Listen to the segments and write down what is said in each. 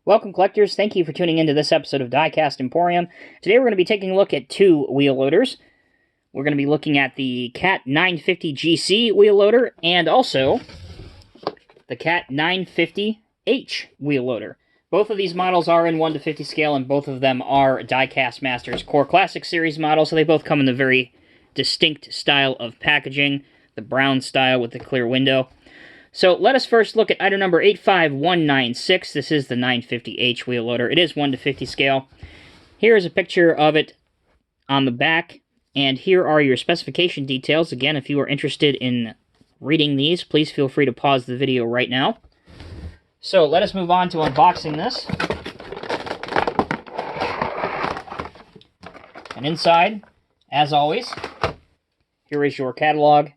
Welcome, collectors. Thank you for tuning into this episode of Diecast Emporium. Today we're going to be taking a look at two wheel loaders. We're going to be looking at the Cat 950 GC wheel loader and also the Cat 950H wheel loader. Both of these models are in 1:50 scale, and both of them are Diecast Masters Core Classic Series models, so they both come in a very distinct style of packaging, the brown style with the clear window. So let us first look at item number 85196. This is the 950H wheel loader. It is 1:50 scale. Here is a picture of it on the back, and here are your specification details. Again, if you are interested in reading these, please feel free to pause the video right now. So let us move on to unboxing this. And inside, as always, here is your catalog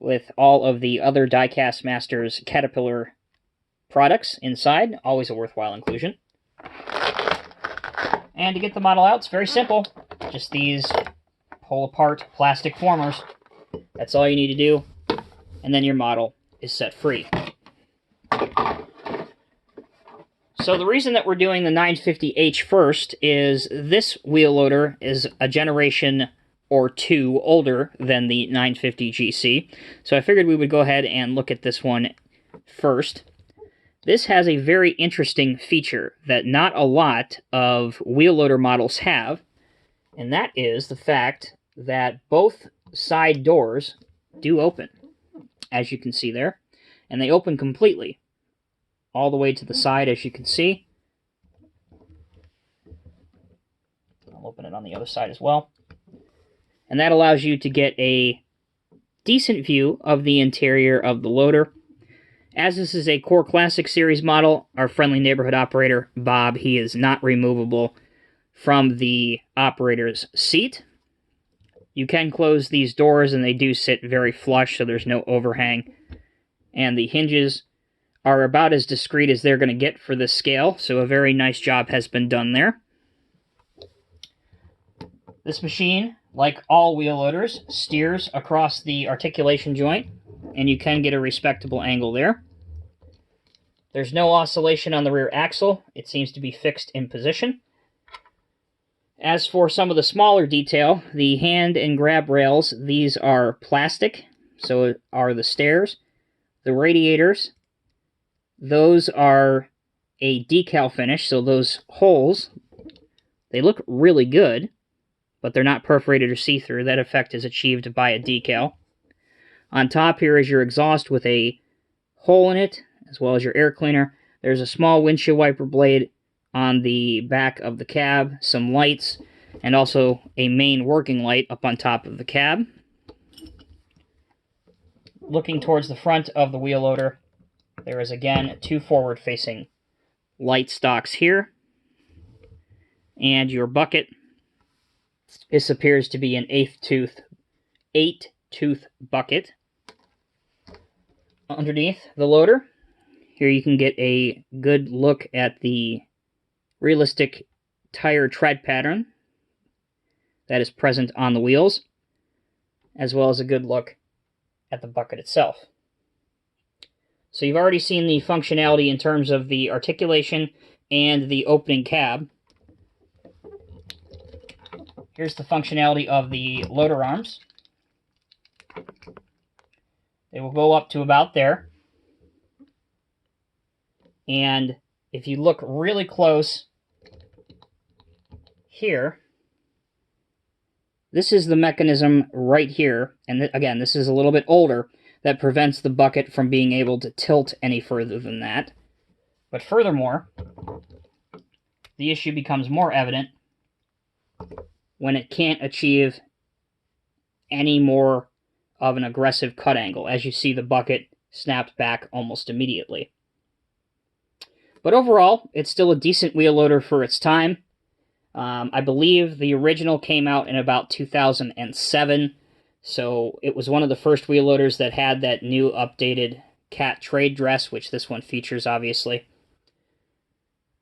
with all of the other Diecast Masters Caterpillar products inside. Always a worthwhile inclusion. And to get the model out, it's very simple. Just these pull-apart plastic formers. That's all you need to do. And then your model is set free. So the reason that we're doing the 950H first is this wheel loader is a generation or two older than the 950 GC. So I figured we would go ahead and look at this one first. This has a very interesting feature that not a lot of wheel loader models have, and that is the fact that both side doors do open, as you can see there, and they open completely, all the way to the side, as you can see. I'll open it on the other side as well. And that allows you to get a decent view of the interior of the loader. As this is a Core Classic Series model, our friendly neighborhood operator, Bob, he is not removable from the operator's seat. You can close these doors, and they do sit very flush, so there's no overhang. And the hinges are about as discreet as they're going to get for this scale, so a very nice job has been done there. This machine, like all wheel loaders, steers across the articulation joint, and you can get a respectable angle there. There's no oscillation on the rear axle. It seems to be fixed in position. As for some of the smaller detail, the hand and grab rails, these are plastic, so are the stairs. The radiators, those are a decal finish, so those holes, they look really good, but they're not perforated or see-through. That effect is achieved by a decal. On top here is your exhaust with a hole in it, as well as your air cleaner. There's a small windshield wiper blade on the back of the cab, some lights, and also a main working light up on top of the cab. Looking towards the front of the wheel loader, there is again two forward-facing light stocks here, and your bucket. This appears to be an eight-tooth bucket. Underneath the loader, here you can get a good look at the realistic tire tread pattern that is present on the wheels, as well as a good look at the bucket itself. So you've already seen the functionality in terms of the articulation and the opening cab. Here's the functionality of the loader arms. They will go up to about there. And if you look really close here, this is the mechanism right here. And again, this is a little bit older, that prevents the bucket from being able to tilt any further than that. But furthermore, the issue becomes more evident when it can't achieve any more of an aggressive cut angle. As you see, the bucket snaps back almost immediately. But overall, it's still a decent wheel loader for its time. I believe the original came out in about 2007, so it was one of the first wheel loaders that had that new updated cat trade dress, which this one features, obviously.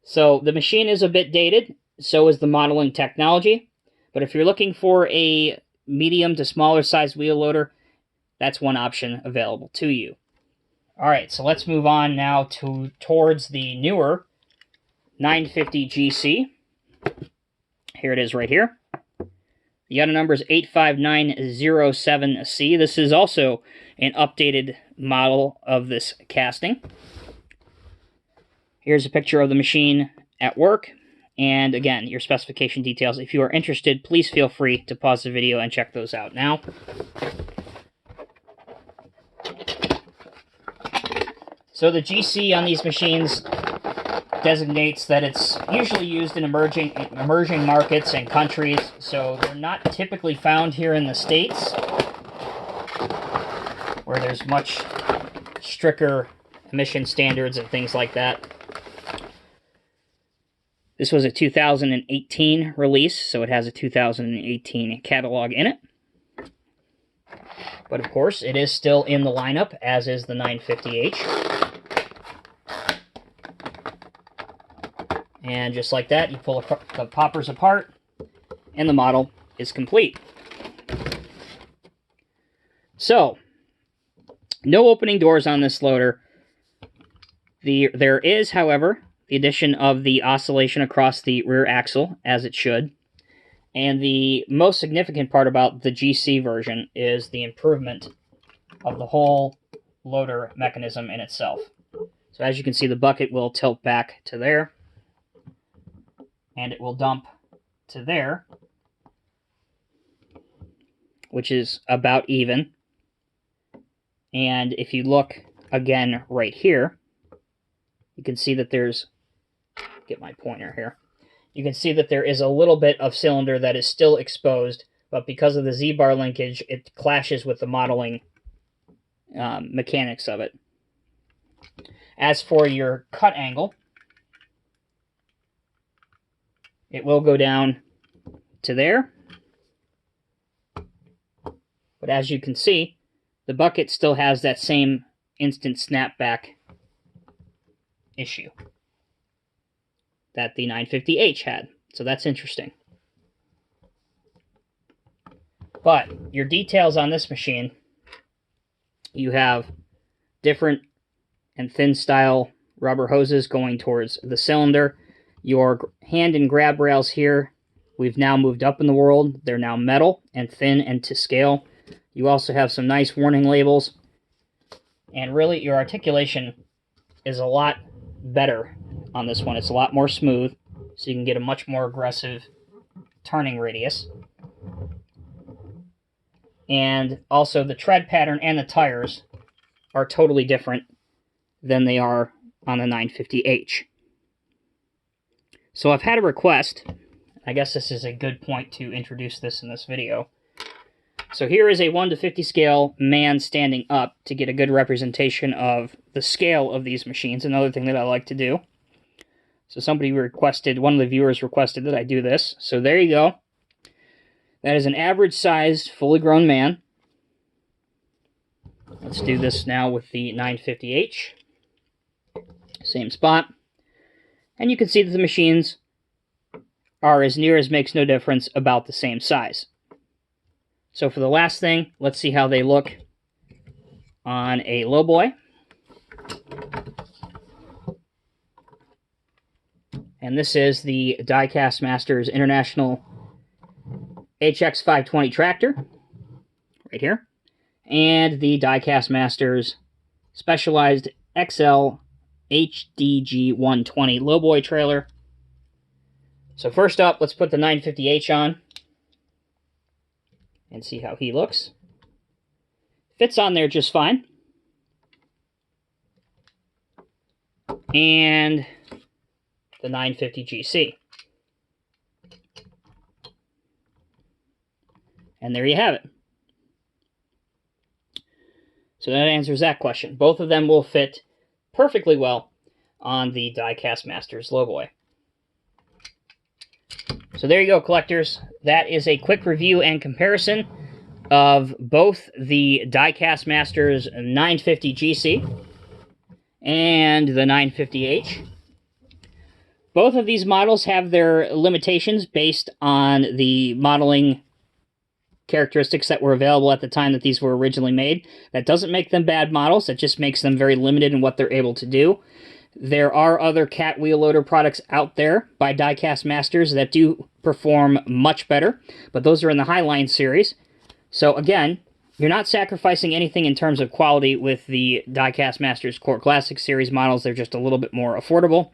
So the machine is a bit dated, so is the modeling technology. But if you're looking for a medium to smaller size wheel loader, that's one option available to you. All right, so let's move on now towards the newer 950 GC. Here it is right here. The item number is 85907C. This is also an updated model of this casting. Here's a picture of the machine at work. And again, your specification details. If you are interested, please feel free to pause the video and check those out now. So the GC on these machines designates that it's usually used in emerging markets and countries, so they're not typically found here in the States, where there's much stricter emission standards and things like that. This was a 2018 release, so it has a 2018 catalog in it. But of course, it is still in the lineup, as is the 950H. And just like that, you pull the poppers apart, and the model is complete. So, no opening doors on this loader. There is, however, the addition of the oscillation across the rear axle, as it should. And the most significant part about the GC version is the improvement of the whole loader mechanism in itself. So as you can see, the bucket will tilt back to there, and it will dump to there, which is about even. And if you look again right here, you can see that there's, get my pointer here, you can see that there is a little bit of cylinder that is still exposed, but because of the Z-bar linkage, it clashes with the modeling mechanics of it. As for your cut angle, it will go down to there. But as you can see, the bucket still has that same instant snapback issue that the 950H had. So that's interesting. But your details on this machine, you have different and thin style rubber hoses going towards the cylinder. Your hand and grab rails here, we've now moved up in the world. They're now metal and thin and to scale. You also have some nice warning labels. And really, your articulation is a lot better on this one. It's a lot more smooth, so you can get a much more aggressive turning radius. And also, the tread pattern and the tires are totally different than they are on the 950H. So I've had a request. I guess this is a good point to introduce this in this video. So here is a 1 to 50 scale man standing up to get a good representation of the scale of these machines. Another thing that I like to do. So somebody requested, one of the viewers requested that I do this. So there you go. That is an average sized, fully grown man. Let's do this now with the 950H. Same spot. And you can see that the machines are, as near as makes no difference, about the same size. So for the last thing, let's see how they look on a lowboy. And this is the Diecast Masters International HX520 tractor, right here. And the Diecast Masters Specialized XL HDG120 lowboy trailer. So first up, let's put the 950H on and see how he looks. Fits on there just fine. And the 950GC. And there you have it. So that answers that question. Both of them will fit perfectly well on the Diecast Masters lowboy. So there you go, collectors. That is a quick review and comparison of both the Diecast Masters 950GC and the 950H. Both of these models have their limitations based on the modeling characteristics that were available at the time that these were originally made. That doesn't make them bad models. That just makes them very limited in what they're able to do. There are other cat wheel loader products out there by Diecast Masters that do perform much better, but those are in the Highline series. So again, you're not sacrificing anything in terms of quality with the Diecast Masters Core Classic series models. They're just a little bit more affordable.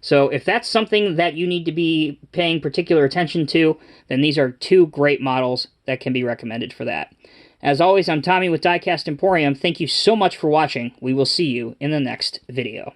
So if that's something that you need to be paying particular attention to, then these are two great models that can be recommended for that. As always, I'm Tommy with Diecast Emporium. Thank you so much for watching. We will see you in the next video.